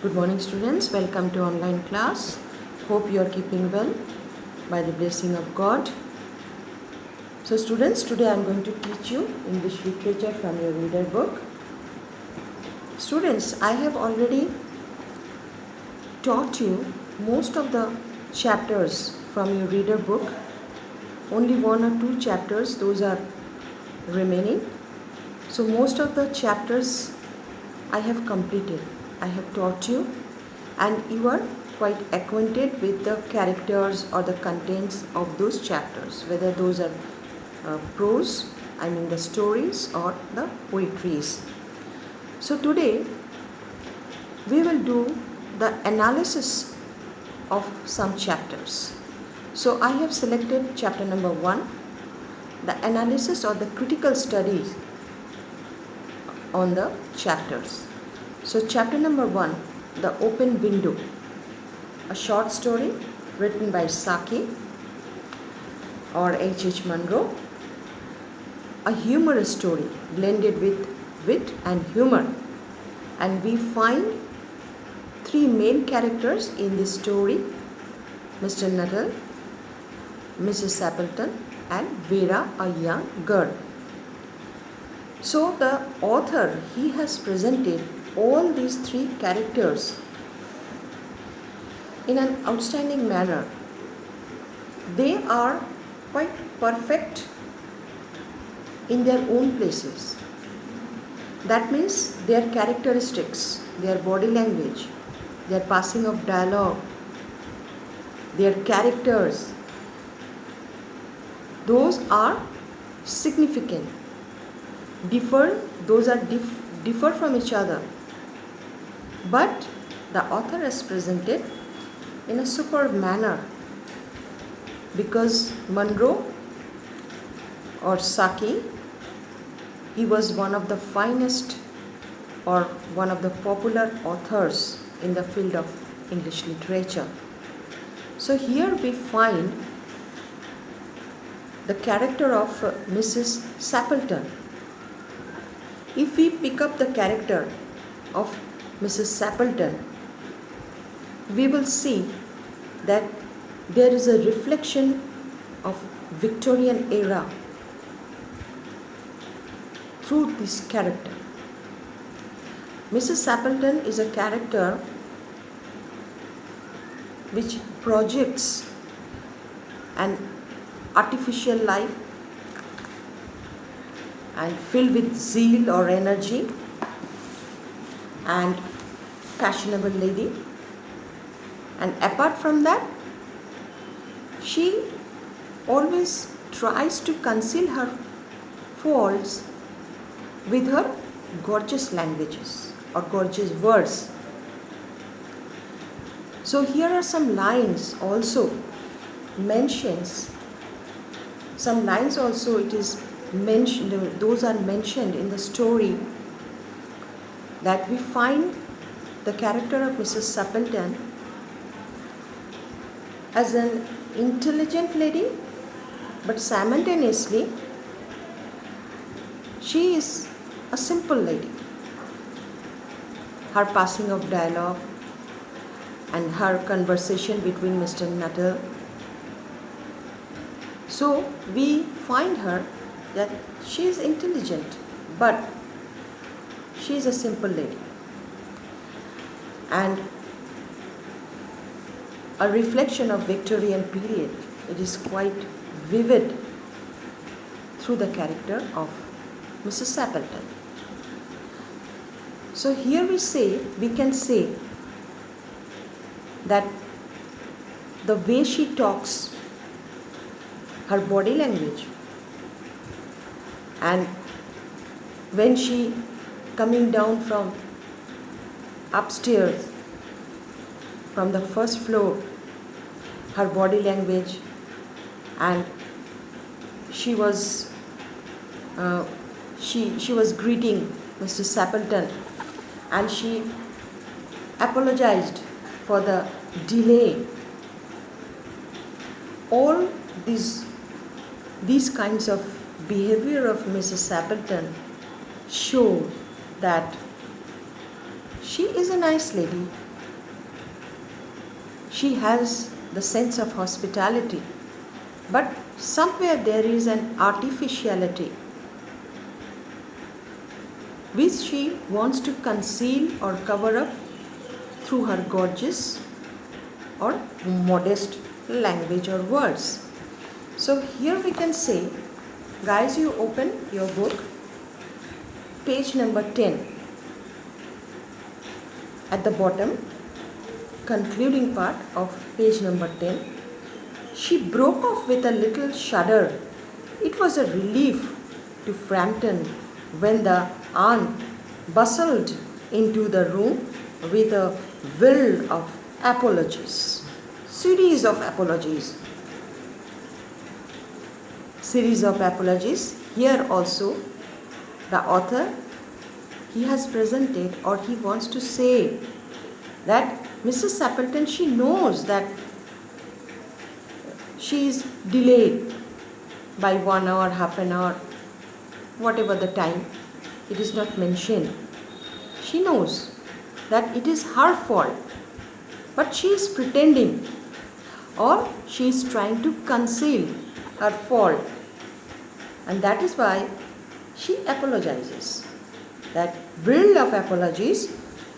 Good morning students, welcome to online class. Hope you are keeping well by the blessing of God. So students, today I am going to teach you English literature from your reader book. Students, I have already taught you most of the chapters from your reader book. Only one or two chapters, those are remaining. So most of the chapters I have completed. I have taught you and you are quite acquainted with the characters or the contents of those chapters, whether those are prose, the stories or the poetries. So today we will do the analysis of some chapters. So I have selected chapter number 1, the analysis or the critical studies on the chapters. So chapter number 1, the open window, a short story written by Saki or H.H. Munro, a humorous story blended with wit and humor, and we find three main characters in this story: Mr. Nuttall, Mrs. Appleton and Vera, a young girl. So the author, he has presented all these three characters in an outstanding manner. They are quite perfect in their own places. That means their characteristics, their body language, their passing of dialogue, their characters, those are significant. Differ from each other, but the author has presented in a superb manner, because Munro or Saki, he was one of the finest or one of the popular authors in the field of English literature. So here we find the character of Mrs. Sappleton. If we pick up the character of Mrs. Sappleton, we will see that there is a reflection of Victorian era through this character. Mrs. Sappleton is a character which projects an artificial life and filled with zeal or energy, and fashionable lady. And apart from that, she always tries to conceal her faults with her gorgeous languages or gorgeous words. So here are some lines also mentions. Some lines also it is mentioned, those are mentioned in the story, that we find the character of Mrs. Sappleton as an intelligent lady, but simultaneously she is a simple lady. Her passing of dialogue and her conversation between Mr. Nuttall. So we find her that she is intelligent, but she is a simple lady. And a reflection of Victorian period, it is quite vivid through the character of Mrs. Sappleton. So here we can say that the way she talks, her body language, and when she coming down from upstairs, from the first floor, her body language, and she was greeting Mr. Sappleton, and she apologized for the delay. All these kinds of behavior of Mrs. Sappleton show that she is a nice lady, She has the sense of hospitality, but somewhere there is an artificiality which she wants to conceal or cover up through her gorgeous or modest language or words. So here we can say, guys, you open your book, page number 10. At the bottom, concluding part of page number 10, she broke off with a little shudder. It was a relief to Frampton when the aunt bustled into the room with a will of apologies. Series of apologies. Here also, the author, he has presented, or he wants to say that Mrs. Sappleton, she knows that she is delayed by 1 hour, half an hour, whatever the time, it is not mentioned. She knows that it is her fault, but she is pretending, or she is trying to conceal her fault, and that is why she apologizes. That will of apologies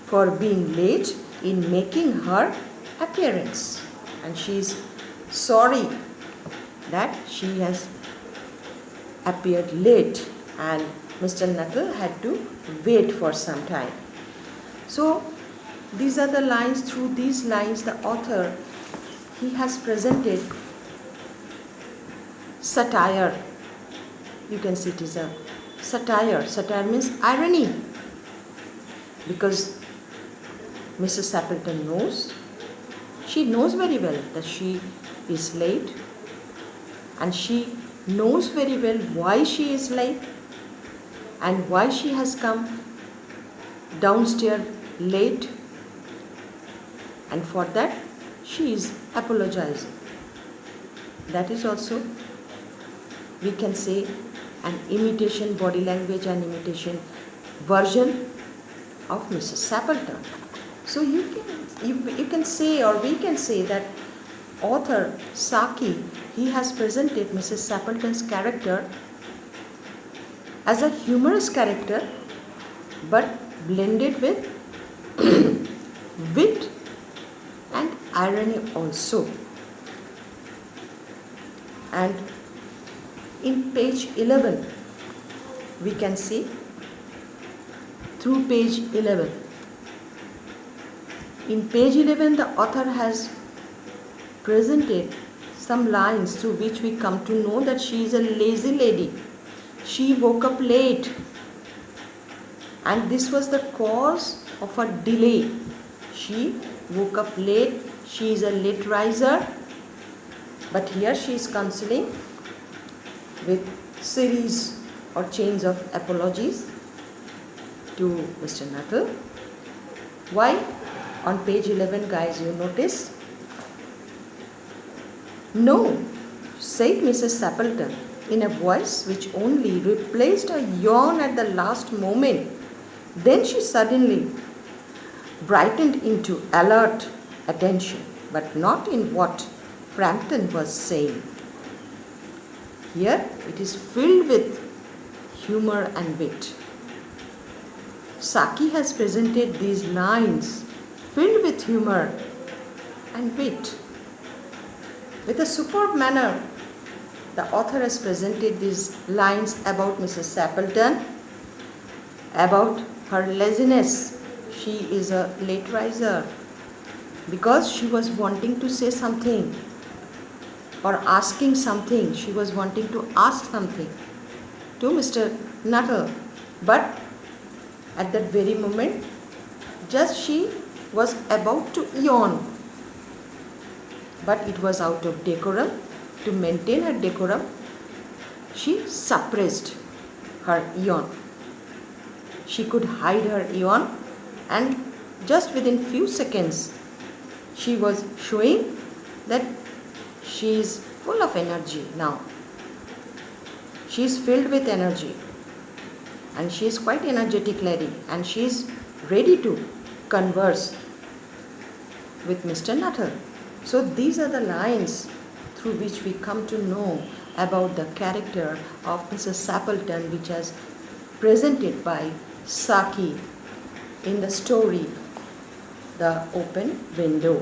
for being late in making her appearance, and she is sorry that she has appeared late and Mr. Nuttall had to wait for some time. So these are the lines. Through these lines, the author, he has presented satire. You can see it is a satire. Satire means irony, because Mrs. Sappleton knows, she knows very well that she is late, and she knows very well why she is late and why she has come downstairs late, and for that she is apologizing. That is also, we can say, an imitation body language and imitation version of Mrs. Sappleton. So you can say, or we can say, that author Saki, he has presented Mrs. Sappleton's character as a humorous character, but blended with wit and irony also. And in page 11, we can see, through page 11. In page 11, the author has presented some lines through which we come to know that she is a lazy lady. She woke up late, and this was the cause of her delay. She woke up late. She is a late riser, but here she is counseling with series or chains of apologies to Mr. Nuttall. Why? On page 11, guys, you notice, "No," said Mrs. Sappleton in a voice which only replaced a yawn at the last moment. Then she suddenly brightened into alert attention, but not in what Frampton was saying. Here it is filled with humor and wit. Saki has presented these lines filled with humor and wit. With a superb manner, the author has presented these lines about Mrs. Sappleton, about her laziness. She is a late riser because she was wanting to say something or asking something. She was wanting to ask something to Mr. Nuttall, but at that very moment, just she was about to yawn, but it was out of decorum. To maintain her decorum, she suppressed her yawn. She could hide her yawn, and just within few seconds, she was showing that she is full of energy now. She is filled with energy, and she is quite energetic lady, and she is ready to converse with Mr. Nuttall. So these are the lines through which we come to know about the character of Mrs. Sappleton, which is presented by Saki in the story The Open Window.